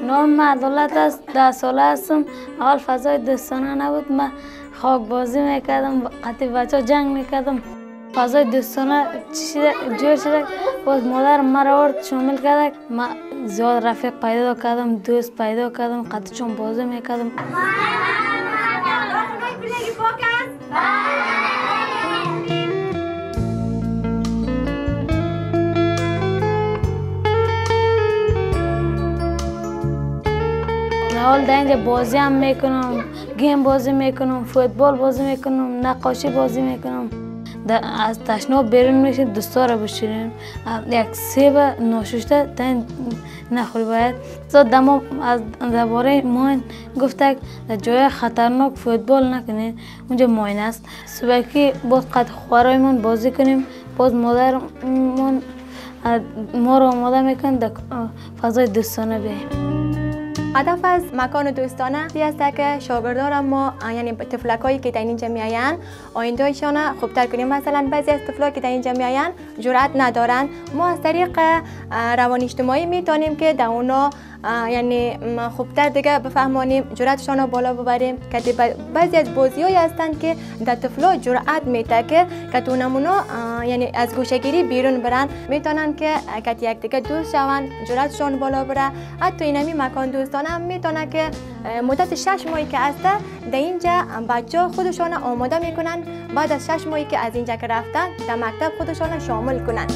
نام عدالت است. 10 ساله هستم. اول فضای دوستانه نبود. من خاک بازی میکردم، قطع بچه ها جنگ میکردم. فضای دوستانه جور شده. باز مادر مرا آورد شامل کرد. من زیاد رفیق پیدا کردم، دوست پیدا کردم، قطع چون بازی میکردم. اول در اینجا بازی هم میکنم، گیم بازی میکنم، فوتبال بازی میکنم، نقاشی بازی میکنم. از تشناب بیرون میشیم، دوستا را بشوریم. یک سیب ناشسته تا نخوری باید. دما از درباره ماین گفته در جای خطرناک فوتبال نکنید، اونجا ماین است. صبحی باز قد خوارایمون بازی کنیم، باز مادرمون ما رو آماده میکن در فضای دوستانه بیاییم. هدف از مکان دوستانه است که شاگردان ما، یعنی طفلکایی که در اینجا میآیند، آیندهشان خوبتر کنیم. مثلا بعضی از طفلا که در اینجا میآیند جرأت ندارند، ما از طریق روان اجتماعی میتونیم که در اونا یعنی خوبتر دیگه بفهمانیم، جرأتشان رو بالا ببریم. که بعضی از بازی‌هایی هستند که در طفلا جرأت میده که تو نمونا یعنی از گوشه‌گیری بیرون برن، میتونن که یک دیگه دوست شوند، جرأتشان بالا بره. حتی اینمی مکان دوستانه هم میتونه که مدت 6 ماهی که هسته در اینجا بچه‌ها خودشان آماده میکنن، بعد از 6 ماهی که از اینجا که رفتن در مکتب خودشان شامل کنن.